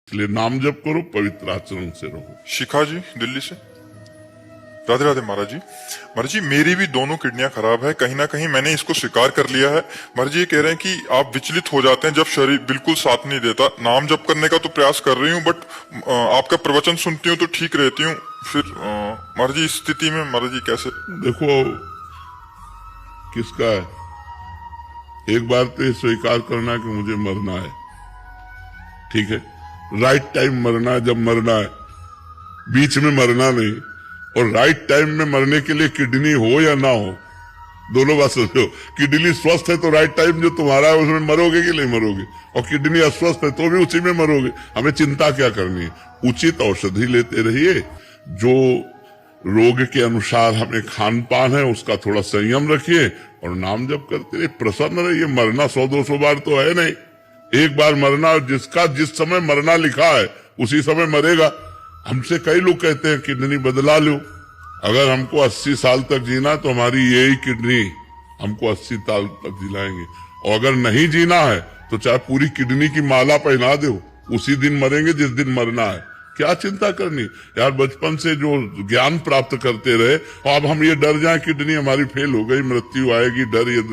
इसलिए नाम जप करो, पवित्र आचरण से रहो। शिखा जी दिल्ली से। राधे राधे महाराज जी। महाराज जी मेरी भी दोनों किडनियां खराब है, कहीं ना कहीं मैंने इसको स्वीकार कर लिया है। महाराज जी ये कह रहे हैं कि आप विचलित हो जाते हैं जब शरीर बिल्कुल साथ नहीं देता। नाम जप करने का तो प्रयास कर रही हूँ, बट आपका प्रवचन सुनती हूँ तो ठीक रहती हूँ। फिर महाराज जी इस स्थिति में महाराज जी कैसे? देखो किसका है, एक बार तो ये स्वीकार करना कि मुझे मरना है, ठीक है, राइट टाइम मरना है, जब मरना है, बीच में मरना नहीं। और राइट टाइम में मरने के लिए किडनी हो या ना हो, दोनों बात समझो। किडनी स्वस्थ है तो राइट टाइम जो तुम्हारा है उसमें मरोगे कि नहीं मरोगे, और किडनी अस्वस्थ है तो भी उसी में मरोगे। हमें चिंता क्या करनी है, उचित औषधि लेते रहिए। जो रोग के अनुसार हमें खान पान है उसका थोड़ा संयम रखिए और नाम जप करते रहिए, प्रसन्न रहिए। मरना 100-200 बार तो है नहीं, एक बार मरना, और जिसका जिस समय मरना लिखा है उसी समय मरेगा। हमसे कई लोग कहते हैं किडनी बदला लो। अगर हमको 80 साल तक जीना तो हमारी यही किडनी हमको 80 साल तक जिलाएंगे, और अगर नहीं जीना है तो चाहे पूरी किडनी की माला पहना दो, उसी दिन मरेंगे जिस दिन मरना है। क्या चिंता करनी यार, बचपन से जो ज्ञान प्राप्त करते रहे, अब हम ये डर जाए किडनी हमारी फेल हो गई, मृत्यु आएगी, डर ये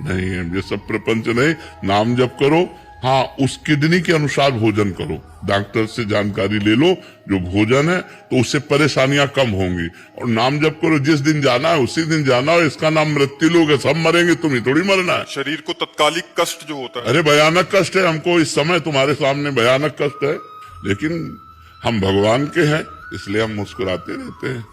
नहीं है। ये सब प्रपंच नहीं, नाम जप करो। हाँ, उस किडनी के अनुसार भोजन करो, डॉक्टर से जानकारी ले लो जो भोजन है, तो उससे परेशानियां कम होंगी। और नाम जप करो, जिस दिन जाना है उसी दिन जाना है। इसका नाम मृत्यु लोग है, सब मरेंगे, तुम ही थोड़ी मरना है। शरीर को तत्कालिक कष्ट जो होता है, अरे भयानक कष्ट है, हमको इस समय तुम्हारे सामने भयानक कष्ट है, लेकिन हम भगवान के हैं इसलिए हम मुस्कुराते रहते हैं,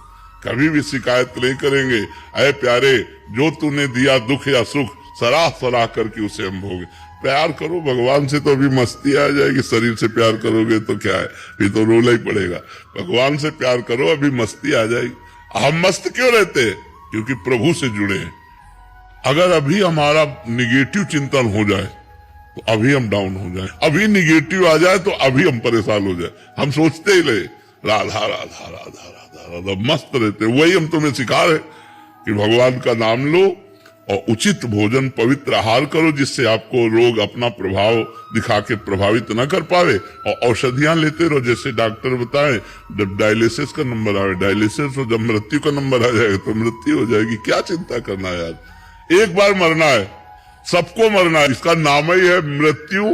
कभी भी शिकायत नहीं करेंगे। अरे प्यारे, जो तूने दिया दुख या सुख सराह सराह करके उसे हम भोगे। प्यार करो भगवान से तो अभी मस्ती आ जाएगी, शरीर से प्यार करोगे तो क्या है, फिर तो रोना ही पड़ेगा। भगवान से प्यार करो, अभी मस्ती आ जाएगी। हम मस्त क्यों रहते हैं? क्योंकि प्रभु से जुड़े हैं। अगर अभी हमारा निगेटिव चिंतन हो जाए तो अभी हम डाउन हो जाए, अभी निगेटिव आ जाए तो अभी हम परेशान हो जाए। हम सोचते ही रहे राधा राधा राधा राधा राधा, मस्त रहते। वही हम तुम्हें सिखा रहे कि भगवान का नाम लो और उचित भोजन पवित्र आहार करो, जिससे आपको रोग अपना प्रभाव दिखा के प्रभावित न कर पावे। और औषधियां लेते रहो, जैसे डॉक्टर बताए, जब डायलिसिस का नंबर आवे डायलिसिस, और जब मृत्यु का नंबर आ जाएगा तो मृत्यु हो जाएगी। क्या चिंता करना है यार, एक बार मरना है, सबको मरना है, इसका नाम ही है मृत्यु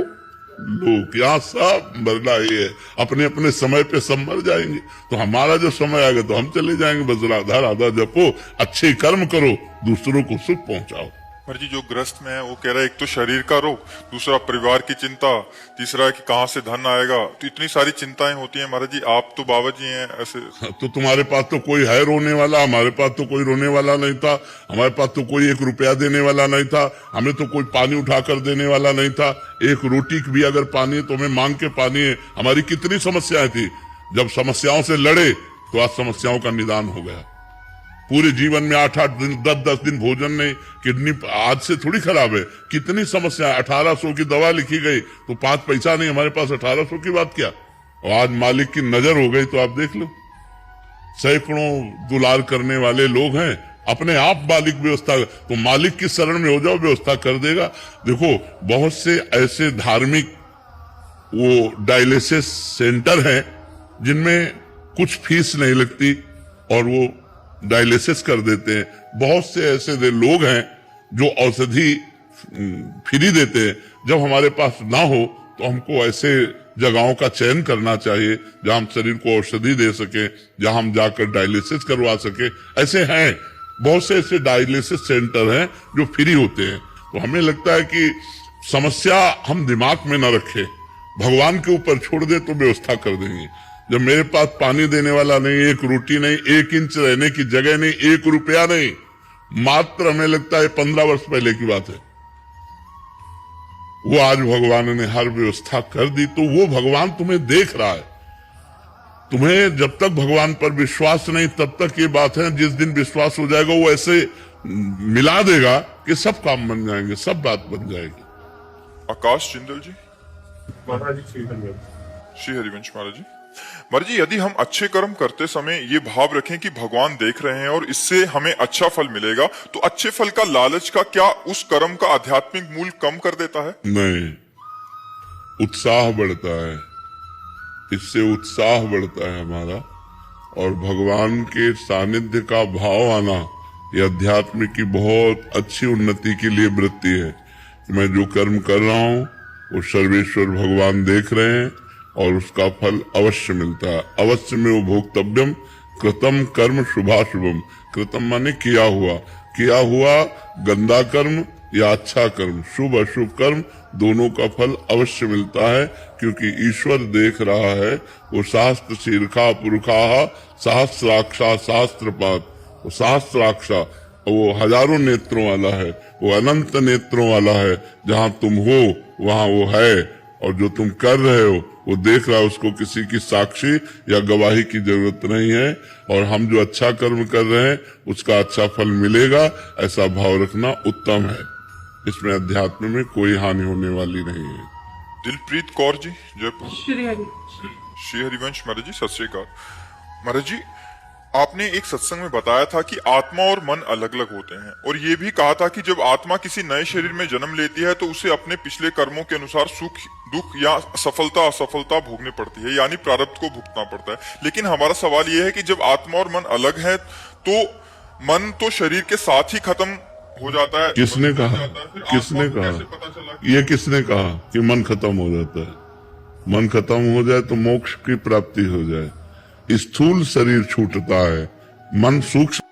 लोक। यहाँ सब मरना ही है, अपने अपने समय पे सब मर जाएंगे। तो हमारा जो समय आएगा तो हम चले जाएंगे। बस राधा राधा जपो, अच्छे कर्म करो, दूसरों को सुख पहुंचाओ। महाराज जी जो ग्रस्त में है वो कह रहा है एक तो शरीर का रोग, दूसरा परिवार की चिंता, तीसरा है कि कहाँ से धन आएगा। तो इतनी सारी चिंताएं होती हैं महाराज जी। आप तो बाबा जी हैं ऐसे। तो तुम्हारे पास तो कोई है रोने वाला, हमारे पास तो कोई रोने वाला नहीं था। हमारे पास तो कोई 1 रुपया देने वाला नहीं था, हमें तो कोई पानी उठाकर देने वाला नहीं था। एक रोटी भी अगर पानी है तो हमें मांग के पानी है। हमारी कितनी समस्याएं थी, जब समस्याओं से लड़े तो आज समस्याओं का निदान हो गया। पूरे जीवन में 8-8 दिन 10-10 दिन भोजन नहीं, किडनी आज से थोड़ी खराब है। कितनी समस्या, 1800 की दवा लिखी गई तो 5 पैसा नहीं हमारे पास, 1800 की बात क्या। और आज मालिक की नजर हो गई तो आप देख लो, सैकड़ों दुलार करने वाले लोग हैं, अपने आप मालिक व्यवस्था। तो मालिक की शरण में हो जाओ, व्यवस्था कर देगा। देखो बहुत से ऐसे धार्मिक वो डायलिसिस सेंटर हैं जिनमें कुछ फीस नहीं लगती और वो डायलिसिस कर देते हैं। बहुत से ऐसे लोग हैं जो औषधि फ्री देते हैं। जब हमारे पास ना हो तो हमको ऐसे जगहों का चयन करना चाहिए जहां हम शरीर को औषधि दे सके, जहां हम जाकर डायलिसिस करवा सके। ऐसे हैं बहुत से ऐसे डायलिसिस सेंटर हैं जो फ्री होते हैं। तो हमें लगता है कि समस्या हम दिमाग में न रखें, भगवान के ऊपर छोड़ दे तो व्यवस्था कर देंगे। जब मेरे पास पानी देने वाला नहीं, 1 रोटी नहीं, 1 इंच रहने की जगह नहीं, 1 रुपया नहीं, मात्र हमें लगता है 15 वर्ष पहले की बात है, वो आज भगवान ने हर व्यवस्था कर दी। तो वो भगवान तुम्हें देख रहा है। तुम्हें जब तक भगवान पर विश्वास नहीं तब तक ये बात है, जिस दिन विश्वास हो जाएगा वो ऐसे मिला देगा कि सब काम बन जाएंगे, सब बात बन जाएगी। आकाश जिंदल जी। महाराज जी श्री हरिवंश महाराज जी। महाराज जी यदि हम अच्छे कर्म करते समय ये भाव रखें कि भगवान देख रहे हैं और इससे हमें अच्छा फल मिलेगा, तो अच्छे फल का लालच का क्या उस कर्म का आध्यात्मिक मूल्य कम कर देता है? नहीं, उत्साह बढ़ता है, इससे उत्साह बढ़ता है हमारा, और भगवान के सानिध्य का भाव आना ये अध्यात्म की बहुत अच्छी उन्नति के लिए वृत्ति है। मैं जो कर्म कर रहा हूँ वो सर्वेश्वर भगवान देख रहे हैं और उसका फल अवश्य मिलता है। अवश्य में वो भोक्तव्यम कृतम कर्म शुभाशुभम। कृतम माने किया हुआ गंदा कर्म या अच्छा कर्म, शुभ अशुभ कर्म दोनों का फल अवश्य मिलता है, क्योंकि ईश्वर देख रहा है। वो शास्त्र शीर्षा पुरुषा सहस्राक्षा शास्त्रपात, वो सहस्राक्षा वो हजारों नेत्रों वाला है, वो अनंत नेत्रों वाला है। जहां तुम हो वहां वो है, और जो तुम कर रहे हो वो देख रहा है। उसको किसी की साक्षी या गवाही की जरूरत नहीं है, और हम जो अच्छा कर्म कर रहे हैं उसका अच्छा फल मिलेगा, ऐसा भाव रखना उत्तम है। इसमें अध्यात्म में कोई हानि होने वाली नहीं है। दिलप्रीत कौर जी, जयपुर। श्री श्री हरिवंश महाराज जी, सत श्री अकाल। महाराज जी, आपने एक सत्संग में बताया था कि आत्मा और मन अलग अलग होते हैं, और ये भी कहा था कि जब आत्मा किसी नए शरीर में जन्म लेती है तो उसे अपने पिछले कर्मों के अनुसार सुख दुख या सफलता असफलता भोगनी पड़ती है, यानी प्रारब्ध को भुगतना पड़ता है। लेकिन हमारा सवाल यह है कि जब आत्मा और मन अलग है तो मन तो शरीर के साथ ही खत्म हो जाता है। किसने कहा? किसने कहा? ये किसने कहा कि मन खत्म हो जाता है? मन खत्म हो जाए तो मोक्ष की प्राप्ति हो जाए। स्थूल शरीर छूटता है, मन सूक्ष्म